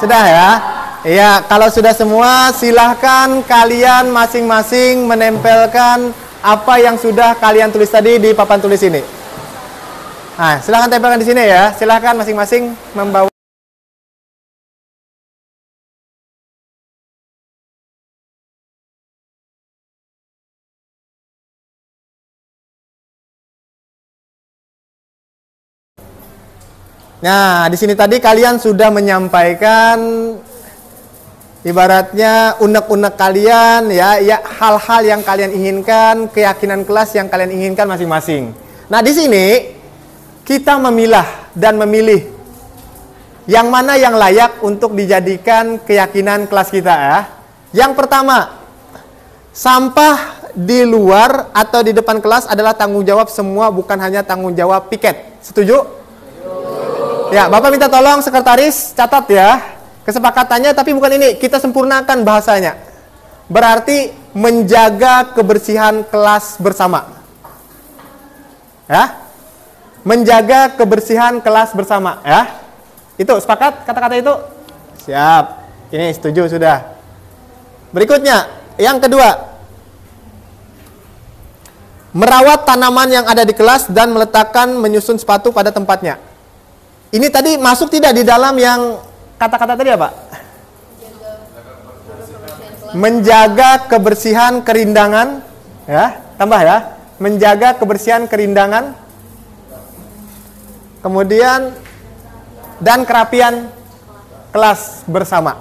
S1: Sudah ya? Iya, kalau sudah semua, silahkan kalian masing-masing menempelkan apa yang sudah kalian tulis tadi di papan tulis ini. Nah, silahkan tempelkan di sini ya. Silahkan masing-masing membawa. Nah, di sini tadi kalian sudah menyampaikan ibaratnya unek-unek kalian ya, hal-hal yang kalian inginkan, keyakinan kelas yang kalian inginkan masing-masing. Nah, di sini kita memilah dan memilih yang mana yang layak untuk dijadikan keyakinan kelas kita ya. Yang pertama, sampah di luar atau di depan kelas adalah tanggung jawab semua, bukan hanya tanggung jawab piket. Setuju? Ya, Bapak minta tolong sekretaris catat ya kesepakatannya, tapi bukan ini, kita sempurnakan bahasanya. Berarti menjaga kebersihan kelas bersama. Ya. Menjaga kebersihan kelas bersama ya. Itu sepakat kata-kata itu? Siap. Ini setuju sudah. Berikutnya, yang kedua. Merawat tanaman yang ada di kelas dan meletakkan menyusun sepatu pada tempatnya. Ini tadi masuk tidak di dalam yang kata-kata tadi apa? Menjaga kebersihan kerindangan, ya, tambah ya. menjaga kebersihan kerindangan, kemudian dan kerapian kelas bersama.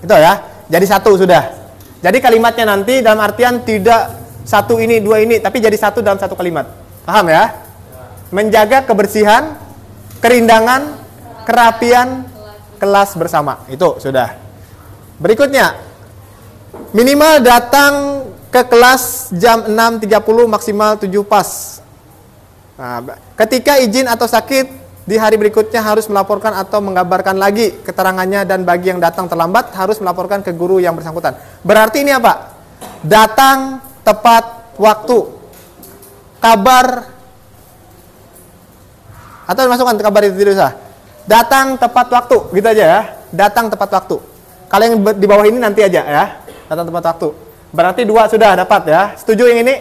S1: Itu ya. Jadi satu sudah. Jadi kalimatnya nanti dalam artian tidak satu ini, dua ini, tapi jadi satu dalam satu kalimat. Paham ya? Menjaga kebersihan, kerindangan, kerapian kelas bersama. Itu sudah. Berikutnya, minimal datang ke kelas jam 6.30, maksimal 7 pas. Nah, ketika izin atau sakit di hari berikutnya harus melaporkan atau mengabarkan lagi keterangannya, dan bagi yang datang terlambat harus melaporkan ke guru yang bersangkutan. Berarti ini apa? Datang tepat waktu. Kabar, atau masukkan kabar itu tidak usah. Datang tepat waktu, gitu aja ya. Datang tepat waktu. Kalau yang di bawah ini nanti aja ya. Datang tepat waktu. Berarti 2 sudah dapat ya. Setuju yang ini?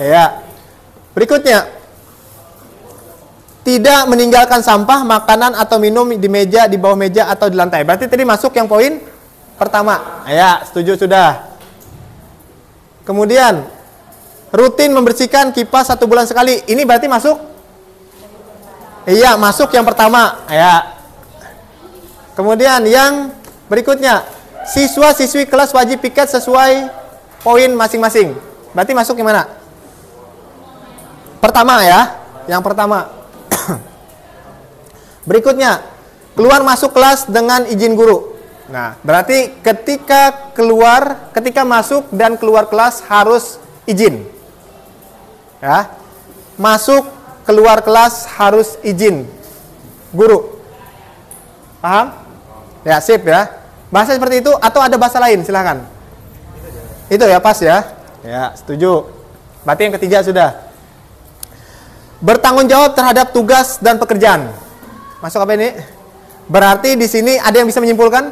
S1: Ya. Berikutnya, tidak meninggalkan sampah, makanan atau minum di meja, di bawah meja atau di lantai. Berarti tadi masuk yang poin pertama. Ya, setuju sudah. Kemudian, rutin membersihkan kipas 1 bulan sekali. Ini berarti masuk? Iya, masuk yang pertama. Ya. Kemudian yang berikutnya, siswa-siswi kelas wajib piket sesuai poin masing-masing. Berarti masuk yang mana? Pertama ya. Yang pertama. Berikutnya, keluar masuk kelas dengan izin guru. Nah, berarti ketika masuk dan keluar kelas harus izin. Ya. Masuk, keluar kelas harus izin guru. Paham? Ya, sip ya. Bahasa seperti itu atau ada bahasa lain, silakan. Itu ya, pas ya. Ya, setuju. Berarti yang ketiga sudah. Bertanggung jawab terhadap tugas dan pekerjaan. Masuk apa ini? Berarti di sini ada yang bisa menyimpulkan?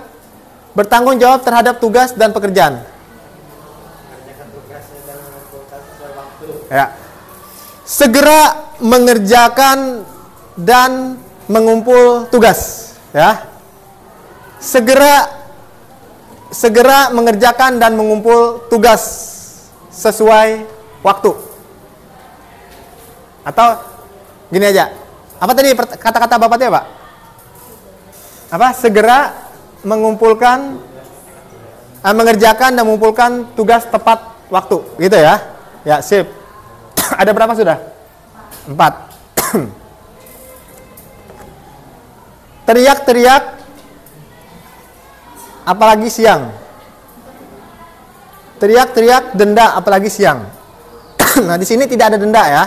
S1: Bertanggung jawab terhadap tugas dan pekerjaan. Ya. Segera mengerjakan dan mengumpul tugas, ya. Segera mengerjakan dan mengumpul tugas sesuai waktu. Atau gini aja. Apa tadi kata-kata bapaknya, Pak? Apa? Segera mengumpulkan, mengerjakan dan mengumpulkan tugas tepat waktu, gitu ya. Ya, sip. Ada berapa sudah? 4. Teriak-teriak apalagi siang. Teriak-teriak denda apalagi siang. Nah, di sini tidak ada denda ya.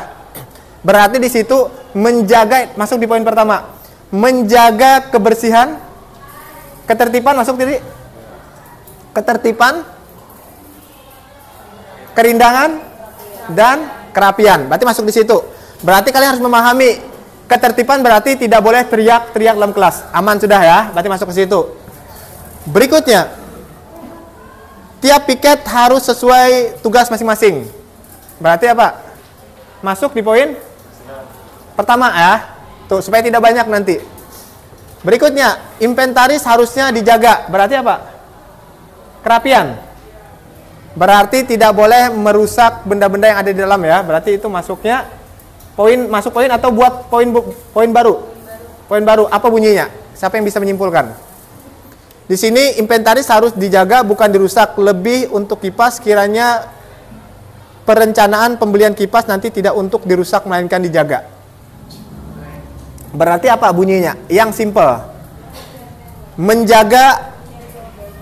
S1: Berarti di situ menjaga, masuk di poin pertama. Menjaga kebersihan, ketertiban, masuk tadi. Ketertiban, kerindangan dan kerapian. Berarti masuk di situ. Berarti kalian harus memahami ketertiban berarti tidak boleh teriak-teriak dalam kelas. Aman sudah ya? Berarti masuk ke situ. Berikutnya, tiap piket harus sesuai tugas masing-masing. Berarti apa? Masuk di poin pertama ya. Tuh, supaya tidak banyak nanti. Berikutnya, inventaris harusnya dijaga. Berarti apa? Kerapian. Berarti tidak boleh merusak benda-benda yang ada di dalam ya. Berarti itu masuknya masuk poin atau buat poin baru. Poin baru apa bunyinya? Siapa yang bisa menyimpulkan? Di sini inventaris harus dijaga bukan dirusak. Lebih untuk kipas, kiranya perencanaan pembelian kipas nanti tidak untuk dirusak melainkan dijaga. Berarti apa bunyinya? Yang simple. Menjaga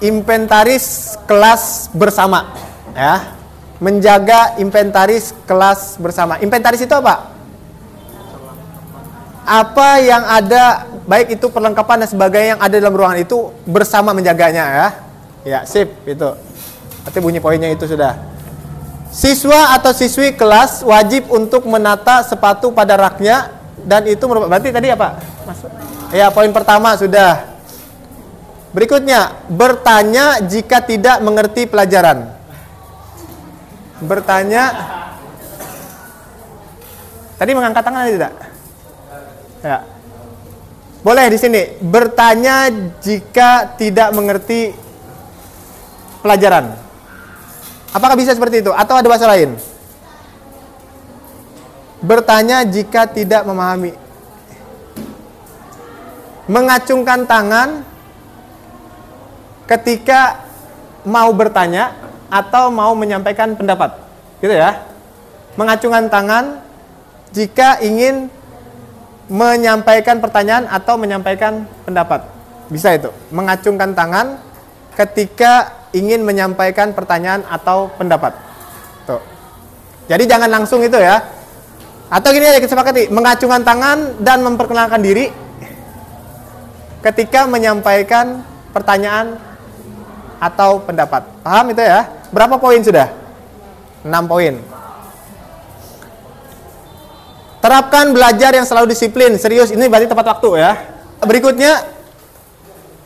S1: inventaris kelas bersama, ya. Menjaga inventaris kelas bersama. Inventaris itu apa? Apa yang ada, baik itu perlengkapan dan sebagainya yang ada dalam ruangan itu bersama menjaganya ya. Ya, sip itu. Berarti bunyi poinnya itu sudah. Siswa atau siswi kelas wajib untuk menata sepatu pada raknya dan itu berarti tadi apa? Masuk. Ya, poin pertama sudah. Berikutnya, bertanya jika tidak mengerti pelajaran. Bertanya. Tadi mengangkat tangan tidak? Ya. Boleh di sini. Bertanya jika tidak mengerti pelajaran. Apakah bisa seperti itu? Atau ada bahasa lain? Bertanya jika tidak memahami. Mengacungkan tangan ketika mau bertanya atau mau menyampaikan pendapat. Gitu ya. Mengacungkan tangan jika ingin menyampaikan pertanyaan atau menyampaikan pendapat. Bisa itu. Mengacungkan tangan ketika ingin menyampaikan pertanyaan atau pendapat. Tuh. Jadi jangan langsung itu ya. Atau gini aja kita sepakati, mengacungkan tangan dan memperkenalkan diri ketika menyampaikan pertanyaan atau pendapat. Paham itu ya? Berapa poin sudah? 6 poin. Terapkan belajar yang selalu disiplin. Serius, ini berarti tepat waktu ya. Berikutnya,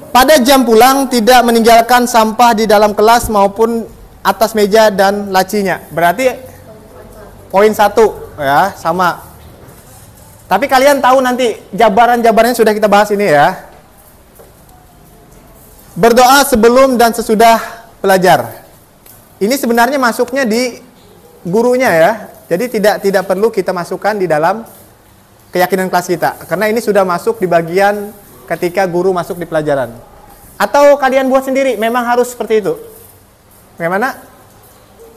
S1: pada jam pulang tidak meninggalkan sampah di dalam kelas maupun atas meja dan lacinya. Berarti poin 1 ya, sama. Tapi kalian tahu nanti jabaran-jabarannya sudah kita bahas ini ya. Berdoa sebelum dan sesudah belajar. Ini sebenarnya masuknya di gurunya ya. Jadi tidak perlu kita masukkan di dalam keyakinan kelas kita. Karena ini sudah masuk di bagian ketika guru masuk di pelajaran. Atau kalian buat sendiri, memang harus seperti itu. Bagaimana?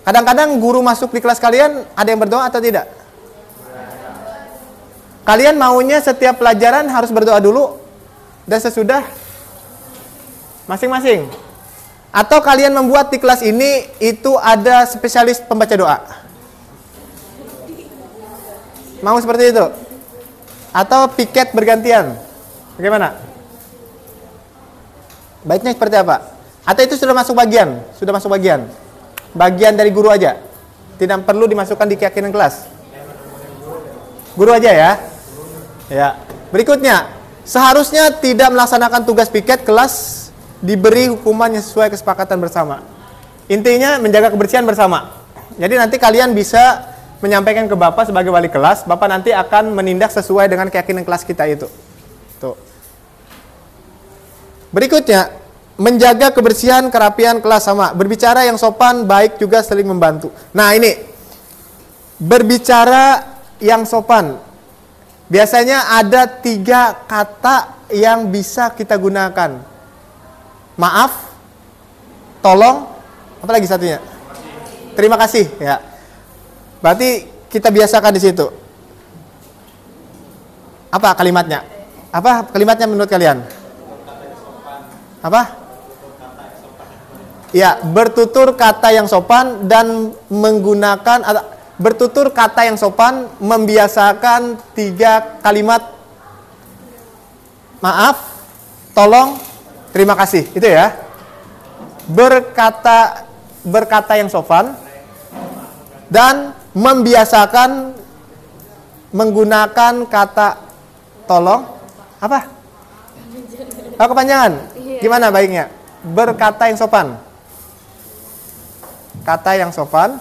S1: Kadang-kadang guru masuk di kelas kalian, ada yang berdoa atau tidak? Kalian maunya setiap pelajaran harus berdoa dulu dan sesudah masing-masing. Atau kalian membuat di kelas ini itu ada spesialis pembaca doa. Mau seperti itu? Atau piket bergantian? Bagaimana? Baiknya seperti apa? Atau itu sudah masuk bagian? Sudah masuk bagian? Bagian dari guru aja? Tidak perlu dimasukkan di keyakinan kelas? Guru aja ya? Ya. Berikutnya, seharusnya tidak melaksanakan tugas piket kelas diberi hukuman yang sesuai kesepakatan bersama. Intinya menjaga kebersihan bersama. Jadi nanti kalian bisa menyampaikan ke Bapak sebagai wali kelas, Bapak nanti akan menindak sesuai dengan keyakinan kelas kita itu. Tuh. Berikutnya, menjaga kebersihan kerapian kelas sama. Berbicara yang sopan, baik juga saling membantu. Nah ini, berbicara yang sopan. Biasanya ada 3 kata yang bisa kita gunakan. Maaf, tolong, apa lagi satunya? Terima kasih ya. Berarti kita biasakan di situ. Apa kalimatnya? Apa kalimatnya menurut kalian? Apa? Ya, bertutur kata yang sopan dan menggunakan bertutur kata yang sopan, membiasakan 3 kalimat maaf, tolong, terima kasih. Itu ya. Berkata yang sopan dan membiasakan menggunakan kata tolong. Apa? Oh, kepanjangan. Gimana baiknya? Berkata yang sopan. Kata yang sopan.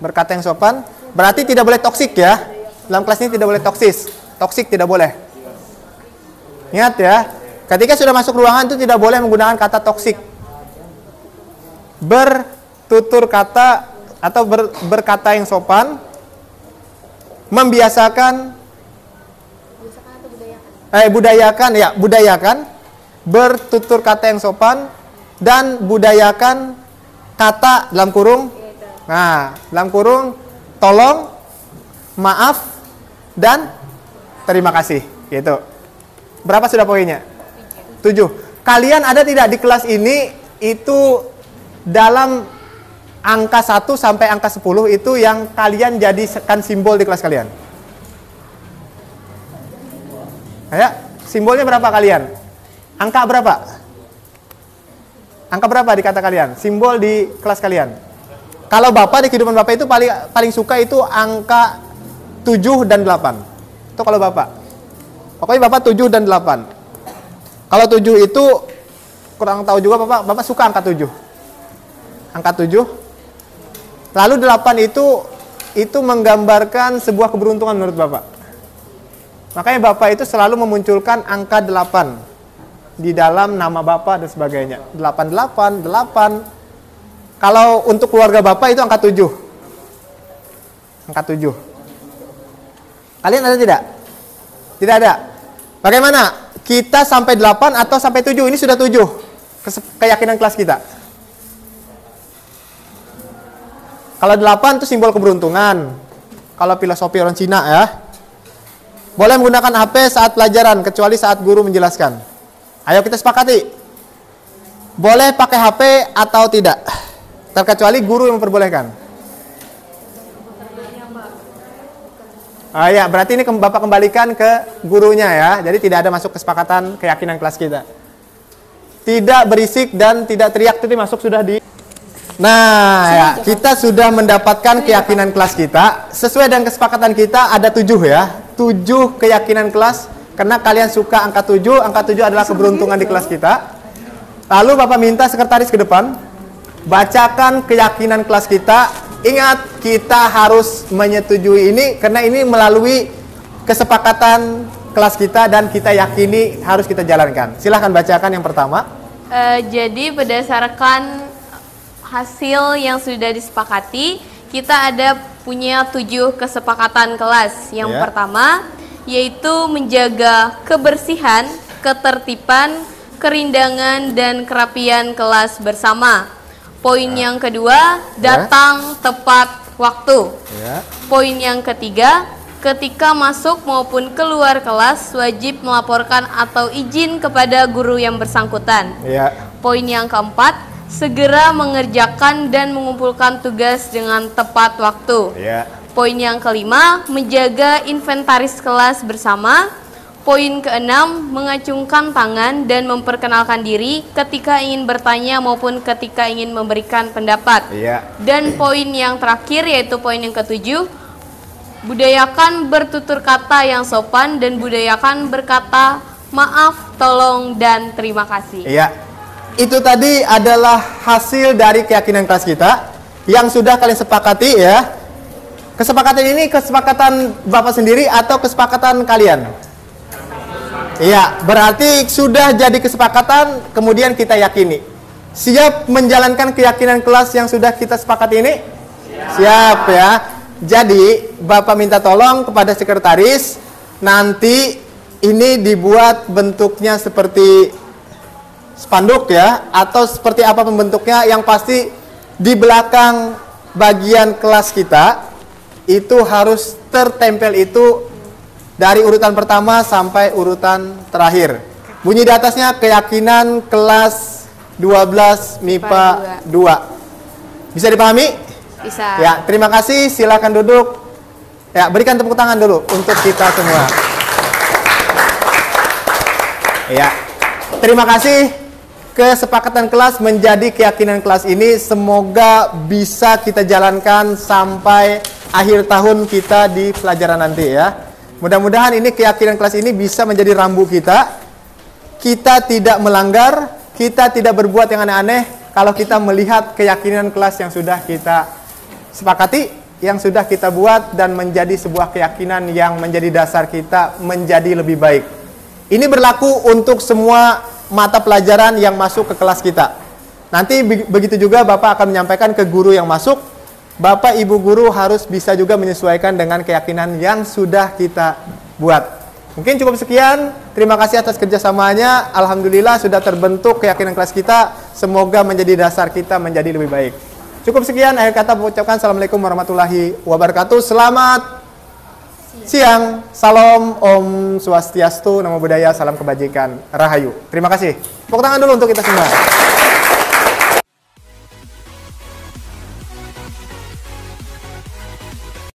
S1: Berkata yang sopan. Berarti tidak boleh toksik ya. Dalam kelas ini tidak boleh toksis. Toksik tidak boleh. Ingat ya. Ketika sudah masuk ruangan itu tidak boleh menggunakan kata toksik. Bertutur kata atau berkata yang sopan. Membiasakan budayakan. Bertutur kata yang sopan dan budayakan kata dalam kurung. Nah, dalam kurung tolong, maaf dan terima kasih, gitu. Berapa sudah poinnya? 7. Kalian ada tidak di kelas ini itu dalam angka 1 sampai angka 10 itu yang kalian jadikan simbol di kelas kalian? Ya, simbolnya berapa kalian? Angka berapa? Angka berapa di kata kalian? Simbol di kelas kalian? Kalau Bapak di kehidupan Bapak itu paling suka itu angka 7 dan 8. Itu kalau Bapak. Pokoknya Bapak 7 dan 8. Kalau 7 itu kurang tahu juga Bapak suka angka 7. Angka 7. Lalu 8 itu menggambarkan sebuah keberuntungan menurut Bapak. Makanya Bapak itu selalu memunculkan angka 8 di dalam nama Bapak dan sebagainya. 88, 8. Kalau untuk keluarga Bapak itu angka 7. angka 7. Kalian ada tidak? Tidak ada. Bagaimana? Kita sampai 8 atau sampai 7? Ini sudah 7. Keyakinan kelas kita. Kalau 8 itu simbol keberuntungan. Kalau filosofi orang Cina ya. Boleh menggunakan HP saat pelajaran, kecuali saat guru menjelaskan. Ayo kita sepakati. Boleh pakai HP atau tidak? Terkecuali guru yang memperbolehkan. Ya, berarti ini Bapak kembalikan ke gurunya ya. Jadi tidak ada masuk kesepakatan keyakinan kelas kita. Tidak berisik dan tidak teriak itu masuk sudah di. Nah, ya, kita sudah mendapatkan keyakinan kelas kita. Sesuai dengan kesepakatan kita ada 7 ya. 7 keyakinan kelas. Karena kalian suka angka 7. Angka 7 adalah keberuntungan di kelas kita. Lalu Bapak minta sekretaris ke depan. Bacakan keyakinan kelas kita. Ingat, kita harus menyetujui ini. Karena ini melalui kesepakatan kelas kita. Dan kita yakini harus kita jalankan. Silahkan bacakan yang pertama.
S5: Jadi berdasarkan hasil yang sudah disepakati, kita ada punya 7 kesepakatan kelas. Yang pertama, yaitu menjaga kebersihan, ketertiban, kerindangan, dan kerapian kelas bersama. Poin yang kedua, datang tepat waktu. Poin yang ketiga, ketika masuk maupun keluar kelas, wajib melaporkan atau izin kepada guru yang bersangkutan. Poin yang keempat, segera mengerjakan dan mengumpulkan tugas dengan tepat waktu. Poin yang kelima, menjaga inventaris kelas bersama. Poin keenam, mengacungkan tangan dan memperkenalkan diri ketika ingin bertanya maupun ketika ingin memberikan pendapat. Dan poin yang terakhir yaitu poin yang ketujuh, budayakan bertutur kata yang sopan dan budayakan berkata maaf, tolong, dan terima kasih.
S1: Itu tadi adalah hasil dari keyakinan kelas kita yang sudah kalian sepakati ya. Kesepakatan ini kesepakatan Bapak sendiri atau kesepakatan kalian? Berarti sudah jadi kesepakatan kemudian kita yakini. Siap menjalankan keyakinan kelas yang sudah kita sepakati ini? Siap ya. Jadi Bapak minta tolong kepada sekretaris, nanti ini dibuat bentuknya seperti spanduk ya, atau seperti apa bentuknya, yang pasti di belakang bagian kelas kita itu harus tertempel itu dari urutan pertama sampai urutan terakhir. Bunyi di atasnya keyakinan kelas 12 MIPA 2. Bisa dipahami?
S5: Bisa.
S1: Ya, terima kasih. Silakan duduk. Ya, berikan tepuk tangan dulu untuk kita semua. Ya, terima kasih. Kesepakatan kelas menjadi keyakinan kelas ini semoga bisa kita jalankan sampai akhir tahun kita di pelajaran nanti ya. Mudah-mudahan ini keyakinan kelas ini bisa menjadi rambu kita. Kita tidak melanggar, kita tidak berbuat yang aneh-aneh kalau kita melihat keyakinan kelas yang sudah kita sepakati, yang sudah kita buat dan menjadi sebuah keyakinan yang menjadi dasar kita menjadi lebih baik. Ini berlaku untuk semua mata pelajaran yang masuk ke kelas kita. Nanti begitu juga Bapak akan menyampaikan ke guru yang masuk. Bapak Ibu guru harus bisa juga menyesuaikan dengan keyakinan yang sudah kita buat. Mungkin cukup sekian. Terima kasih atas kerjasamanya. Alhamdulillah sudah terbentuk keyakinan kelas kita. Semoga menjadi dasar kita menjadi lebih baik. Cukup sekian. Akhir kata mengucapkan Assalamualaikum warahmatullahi wabarakatuh. Selamat siang. Salam Om Swastiastu, Namo Buddhaya, salam kebajikan, Rahayu. Terima kasih. Tepuk tangan dulu untuk kita semua.